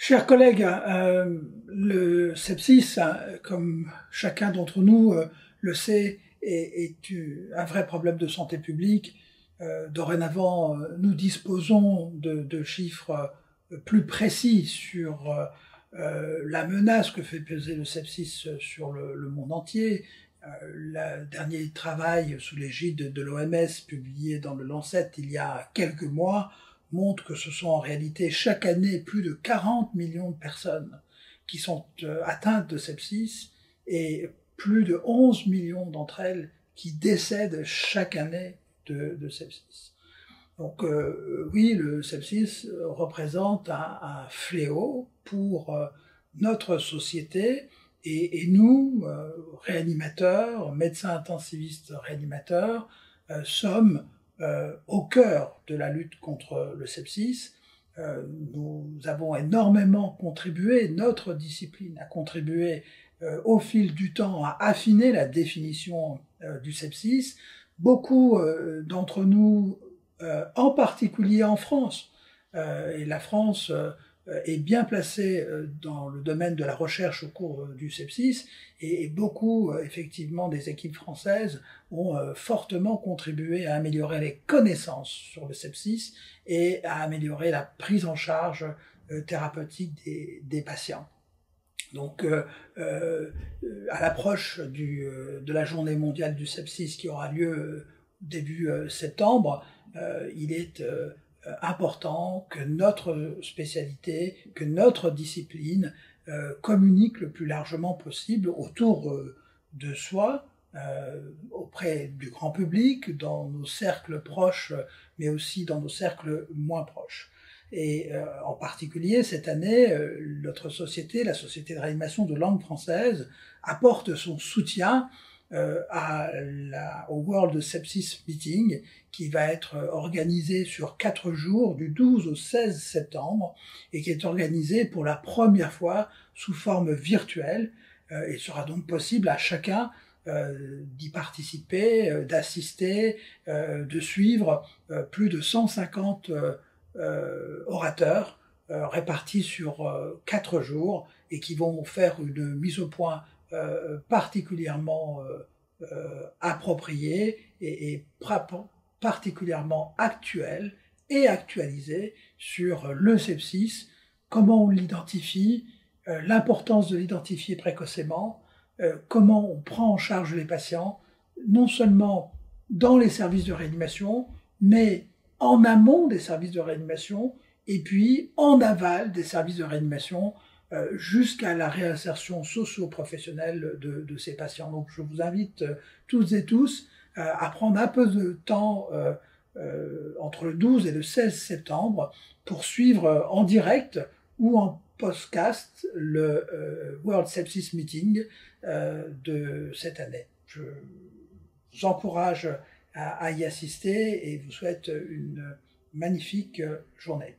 Chers collègues, le sepsis, comme chacun d'entre nous le sait, est un vrai problème de santé publique. Dorénavant, nous disposons de chiffres plus précis sur la menace que fait peser le sepsis sur le monde entier. Le dernier travail sous l'égide de l'OMS, publié dans le Lancet il y a quelques mois, montre que ce sont en réalité chaque année plus de 40 millions de personnes qui sont atteintes de sepsis et plus de 11 millions d'entre elles qui décèdent chaque année de sepsis. Donc oui, le sepsis représente un fléau pour notre société et nous, réanimateurs, médecins intensivistes réanimateurs, sommes au cœur de la lutte contre le sepsis. Nous avons énormément contribué, notre discipline a contribué au fil du temps à affiner la définition du sepsis. Beaucoup d'entre nous, en particulier en France, et la France est bien placée dans le domaine de la recherche au cours du sepsis, et beaucoup, effectivement, des équipes françaises ont fortement contribué à améliorer les connaissances sur le sepsis et à améliorer la prise en charge thérapeutique des patients. Donc, à l'approche de la journée mondiale du sepsis qui aura lieu début septembre, il est important que notre spécialité, que notre discipline communique le plus largement possible autour de soi, auprès du grand public, dans nos cercles proches, mais aussi dans nos cercles moins proches. Et en particulier, cette année, notre société, la Société de réanimation de langue française, apporte son soutien au World Sepsis Meeting, qui va être organisé sur 4 jours, du 12 au 16 septembre, et qui est organisé pour la première fois sous forme virtuelle. Il sera donc possible à chacun d'y participer, d'assister, de suivre plus de 150 orateurs répartis sur 4 jours et qui vont faire une mise au point particulièrement appropriée et particulièrement actuelle et actualisée sur le sepsis, comment on l'identifie, l'importance de l'identifier précocement, comment on prend en charge les patients, non seulement dans les services de réanimation, mais en amont des services de réanimation et puis en aval des services de réanimation jusqu'à la réinsertion socio-professionnelle de ces patients. Donc je vous invite toutes et tous à prendre un peu de temps entre le 12 et le 16 septembre pour suivre en direct ou en podcast le World Sepsis Meeting de cette année. Je vous encourage à y assister et vous souhaite une magnifique journée.